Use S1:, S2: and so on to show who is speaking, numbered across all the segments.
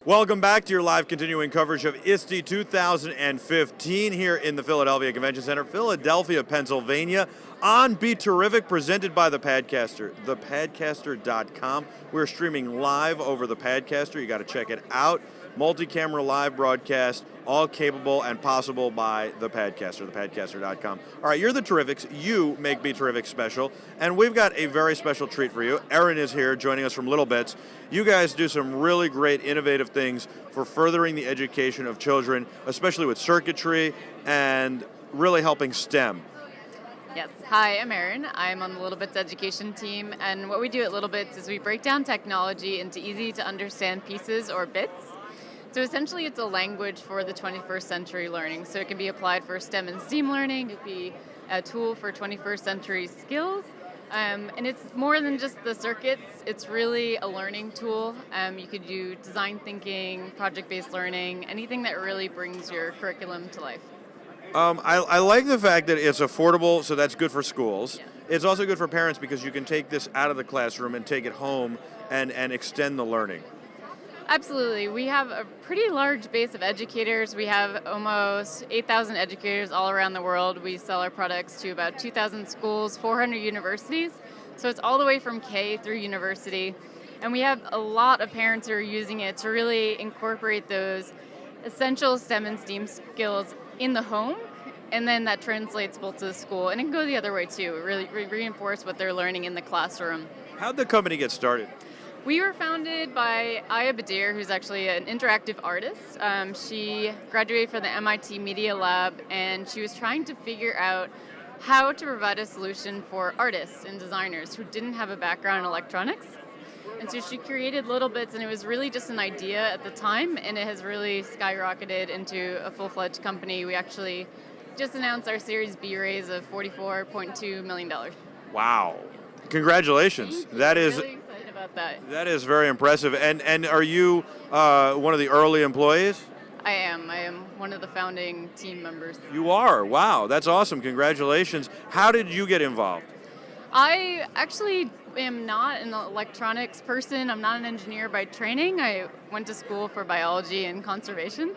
S1: Welcome back to your live continuing coverage of ISTE 2015 here in the Philadelphia Convention Center, Philadelphia, Pennsylvania, on BeTerrific, presented by the Padcaster, thepadcaster.com. We're streaming live over the Padcaster. You got to check it out. Multi-camera live broadcast, all capable and possible by the Padcaster, thepadcaster.com. All right, you're the Terrifics. You make BeTerrific special, and we've got a very special treat for you. Erin is here joining us from LittleBits. You guys do some really great, innovative things for furthering the education of children, especially with circuitry and really helping STEM.
S2: Yes. Hi, I'm Erin. I'm on the LittleBits education team, and what we do at LittleBits is we break down technology into easy-to-understand pieces or bits. So essentially, it's a language for the 21st century learning. So it can be applied for STEM and STEAM learning. It could be a tool for 21st century skills. And it's more than just the circuits. It's really a learning tool. You could do design thinking, project-based learning, anything that really brings your curriculum to life.
S1: I like the fact that it's affordable, so that's good for schools.
S2: Yeah.
S1: It's also good for parents because you can take this out of the classroom and take it home and extend the learning.
S2: Absolutely. We have a pretty large base of educators. We have almost 8,000 educators all around the world. We sell our products to about 2,000 schools, 400 universities. So it's all the way from K through university. And we have a lot of parents who are using it to really incorporate those essential STEM and STEAM skills in the home. And then that translates both to the school. And it can go the other way too. It really reinforce what they're learning in the classroom.
S1: How'd the company get started?
S2: We were founded by Aya Badir, who's actually an interactive artist. She graduated from the MIT Media Lab, and she was trying to figure out how to provide a solution for artists and designers who didn't have a background in electronics. And so she created LittleBits, and it was really just an idea at the time, and it has really skyrocketed into a full-fledged company. We actually just announced our Series B raise of $44.2 million.
S1: Wow. Congratulations. That is...
S2: Really excited about that.
S1: That is very impressive. And are you one of the early employees?
S2: I am one of the founding team members.
S1: You are? Wow, that's awesome. Congratulations. How did you get involved?
S2: I actually am not an electronics person. I'm not an engineer by training. I went to school for biology and conservation.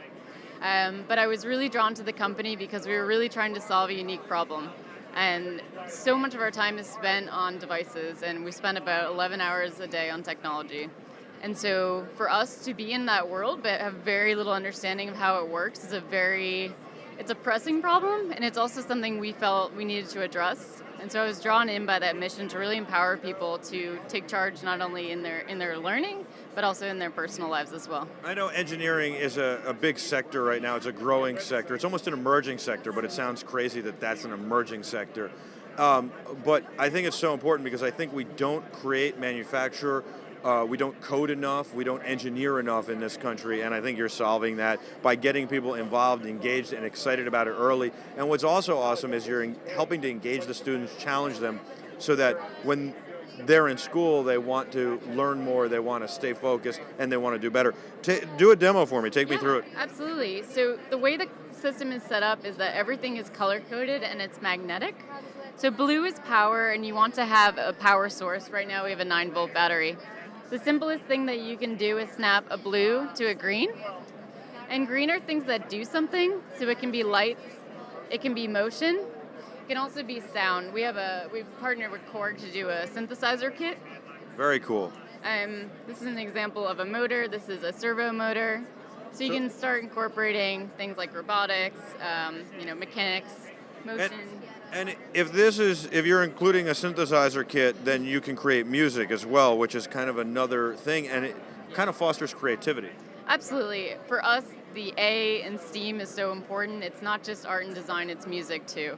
S2: But I was really drawn to the company because we were really trying to solve a unique problem. And so much of our time is spent on devices, and we spend about 11 hours a day on technology. And so for us to be in that world but have very little understanding of how it works is it's a pressing problem, and it's also something we felt we needed to address. And so I was drawn in by that mission to really empower people to take charge not only in their learning, but also in their personal lives as well.
S1: I know engineering is a big sector right now. It's a growing sector. It's almost an emerging sector, but it sounds crazy that that's an emerging sector. But I think it's so important because I think we don't create, manufacture, we don't code enough, we don't engineer enough in this country, and I think you're solving that by getting people involved, engaged, and excited about it early. And what's also awesome is you're helping to engage the students, challenge them, so that when they're in school, they want to learn more, they want to stay focused, and they want to do better. Do a demo for me. Take me through it.
S2: Absolutely. So the way the system is set up is that everything is color-coded and it's magnetic. So blue is power, and you want to have a power source. Right now we have a 9-volt battery. The simplest thing that you can do is snap a blue to a green. And green are things that do something. So it can be lights, it can be motion, it can also be sound. We've partnered with Korg to do a synthesizer kit.
S1: Very cool.
S2: This is an example of a motor. This is a servo motor. So you can start incorporating things like robotics, mechanics, motion.
S1: And if you're including a synthesizer kit, then you can create music as well, which is kind of another thing, and it kind of fosters creativity.
S2: Absolutely. For us, the A in STEAM is so important. It's not just art and design, it's music too.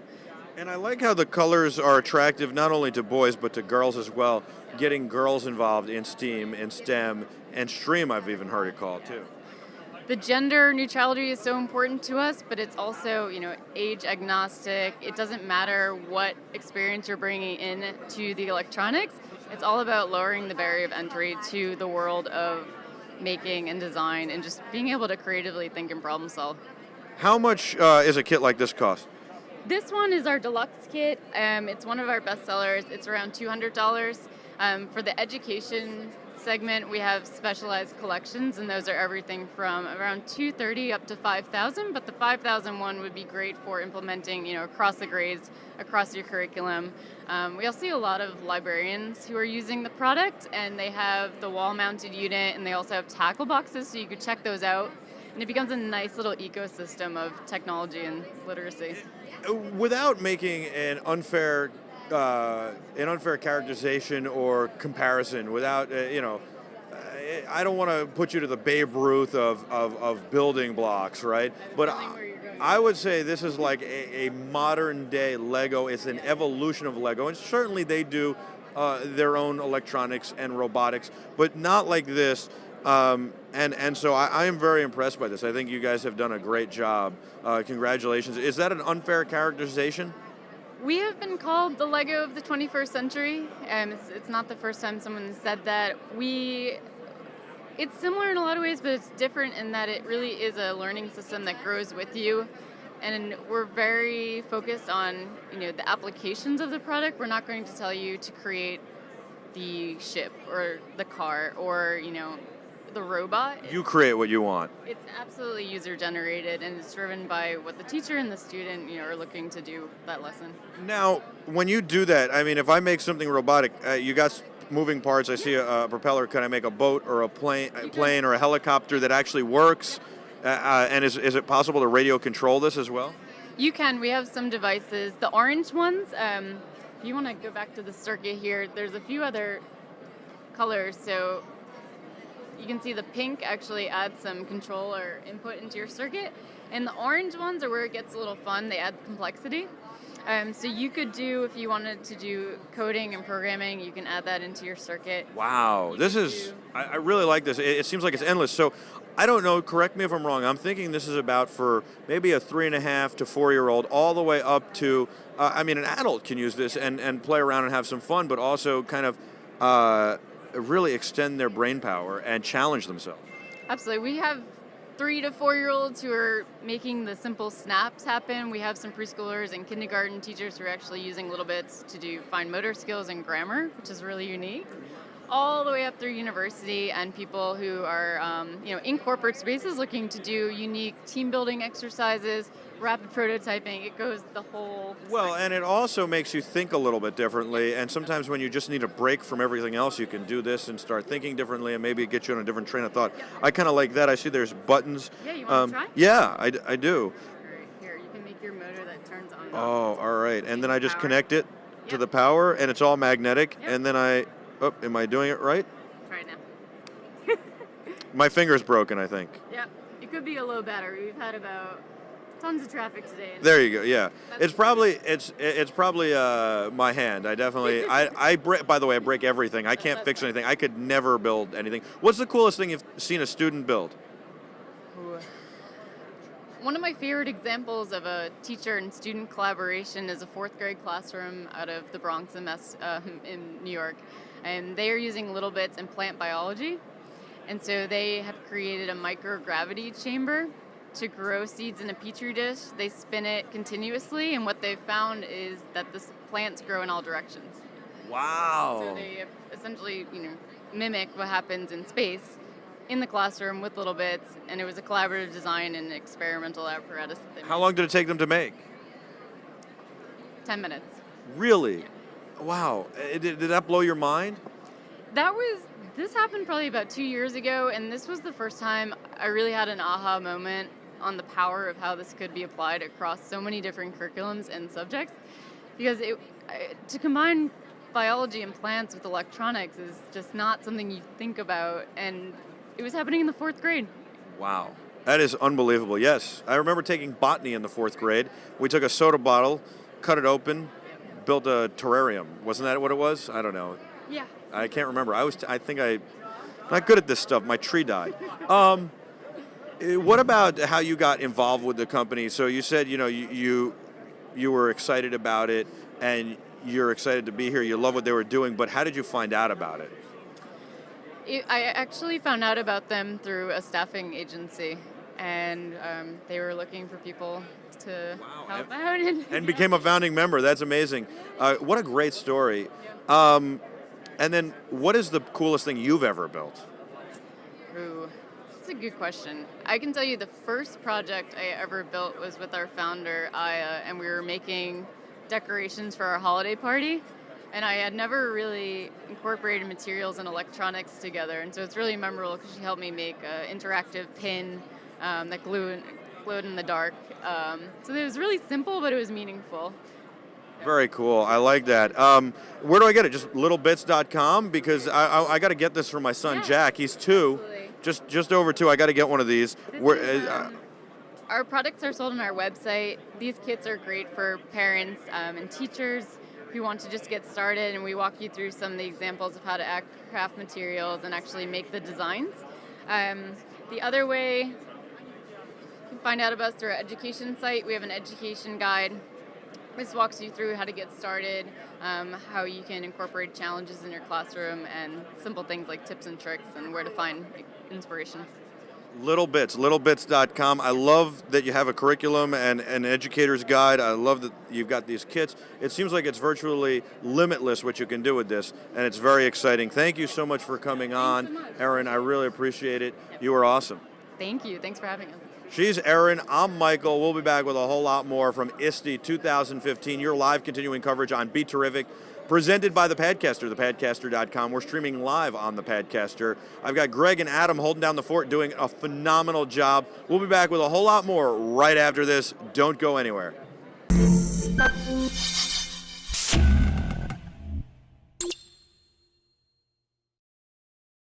S1: And I like how the colors are attractive not only to boys, but to girls as well, getting girls involved in STEAM, in STEM, and STREAM, I've even heard it called too.
S2: The gender neutrality is so important to us, but it's also, age agnostic. It doesn't matter what experience you're bringing in to the electronics. It's all about lowering the barrier of entry to the world of making and design and just being able to creatively think and problem solve.
S1: How much is a kit like this cost?
S2: This one is our deluxe kit. It's one of our best sellers. It's around $200. For the education segment, we have specialized collections, and those are everything from around 230 up to 5,000. But the 5,000 one would be great for implementing, across the grades, across your curriculum. We also see a lot of librarians who are using the product, and they have the wall-mounted unit, and they also have tackle boxes, so you could check those out. And it becomes a nice little ecosystem of technology and literacy.
S1: Without making an unfair characterization or comparison, without I don't want to put you to the Babe Ruth of building blocks, right? But I would say this is like a modern day Lego. It's an evolution of Lego, and certainly they do their own electronics and robotics, but not like this. And so I am very impressed by this. I think you guys have done a great job. Congratulations. Is that an unfair characterization?
S2: We have been called the Lego of the 21st century. It's not the first time someone said that. It's similar in a lot of ways, but it's different in that it really is a learning system that grows with you. And we're very focused on, the applications of the product. We're not going to tell you to create the ship or the car or, the robot.
S1: You create what you want.
S2: It's absolutely user-generated, and it's driven by what the teacher and the student, are looking to do that lesson.
S1: Now, when you do that, I mean, if I make something robotic, you got moving parts. I see a propeller. Can I make a boat or a plane or a helicopter that actually works? And is it possible to radio control this as well?
S2: You can. We have some devices. The orange ones, if you want to go back to the circuit here, there's a few other colors. So you can see the pink actually adds some control or input into your circuit. And the orange ones are where it gets a little fun. They add complexity. So you could do, if you wanted to do coding and programming, you can add that into your circuit.
S1: Wow. I really like this. It seems like it's endless. So I don't know, correct me if I'm wrong. I'm thinking this is about for maybe a 3.5 to 4-year-old all the way up to, an adult can use this and play around and have some fun, but also kind of really extend their brain power and challenge themselves.
S2: Absolutely. We have 3 to 4-year-olds who are making the simple snaps happen. We have some preschoolers and kindergarten teachers who are actually using LittleBits to do fine motor skills and grammar, which is really unique. All the way up through university and people who are, in corporate spaces looking to do unique team building exercises, rapid prototyping. It goes the whole
S1: Well,
S2: spectrum.
S1: and it also makes you think a little bit differently. And sometimes when you just need a break from everything else, you can do this and start thinking differently, and maybe get you on a different train of thought. I kind of like that. I see there's buttons.
S2: Yeah, you want to try?
S1: Yeah, I do.
S2: All right, here, you can make your motor that turns on.
S1: Oh, all right. And then I just
S2: Power.
S1: connect it to
S2: Yep.
S1: the power, and it's all magnetic.
S2: Yep.
S1: And then am I doing it right?
S2: Try it now.
S1: My finger's broken, I think.
S2: Yeah, it could be a low battery. We've had about tons of traffic today.
S1: There you go. Yeah,
S2: That's
S1: it's probably my hand. I definitely I break. By the way, I break everything. I can't fix anything. I could never build anything. What's the coolest thing you've seen a student build?
S2: One of my favorite examples of a teacher and student collaboration is a 4th grade classroom out of the Bronx in New York. And they are using LittleBits in plant biology. And so they have created a microgravity chamber to grow seeds in a petri dish. They spin it continuously, and what they've found is that the plants grow in all directions.
S1: Wow.
S2: So they essentially, mimic what happens in space in the classroom with LittleBits, and it was a collaborative design and experimental apparatus that they made.
S1: How long did it take them to make?
S2: 10 minutes.
S1: Really? Wow. Did that blow your mind?
S2: This happened probably about 2 years ago, and this was the first time I really had an aha moment on the power of how this could be applied across so many different curriculums and subjects. Because to combine biology and plants with electronics is just not something you think about, and it was happening in the 4th grade.
S1: Wow. That is unbelievable. Yes. I remember taking botany in the 4th grade. We took a soda bottle, cut it open, built a terrarium. Wasn't that what it was? I don't know.
S2: Yeah.
S1: I can't remember. I'm not good at this stuff. My tree died. What about how you got involved with the company? So you said, you were excited about it, and you're excited to be here. You love what they were doing, but how did you find out about it?
S2: I actually found out about them through a staffing agency, and they were looking for people to help out.
S1: And became a founding member. That's amazing. What a great story. And then what is the coolest thing you've ever built?
S2: Ooh, that's a good question. I can tell you the first project I ever built was with our founder, Aya, and we were making decorations for our holiday party. And I had never really incorporated materials and electronics together, and so it's really memorable because she helped me make an interactive pin that glowed in the dark. So it was really simple, but it was meaningful.
S1: Very cool. I like that. Where do I get it? Just littlebits.com? Because I got to get this for my son,
S2: Yeah,
S1: Jack. He's 2.
S2: absolutely.
S1: Just over 2. I got to get one of these.
S2: Our products are sold on our website. These kits are great for parents and teachers who want to just get started, and we walk you through some of the examples of how to craft materials and actually make the designs. The other way, you can find out about us through our education site. We have an education guide. This walks you through how to get started, how you can incorporate challenges in your classroom, and simple things like tips and tricks and where to find inspiration.
S1: LittleBits, littlebits.com. I love that you have a curriculum and an educator's guide. I love that you've got these kits. It seems like it's virtually limitless what you can do with this, and it's very exciting. Thank you so much for coming on,
S2: so much.
S1: Erin. I really appreciate it. You were awesome.
S2: Thank you. Thanks for having us.
S1: She's Erin. I'm Michael. We'll be back with a whole lot more from ISTE 2015, your live continuing coverage on BeTerrific, presented by the Padcaster, thepadcaster.com. We're streaming live on the Padcaster. I've got Greg and Adam holding down the fort, doing a phenomenal job. We'll be back with a whole lot more right after this. Don't go anywhere.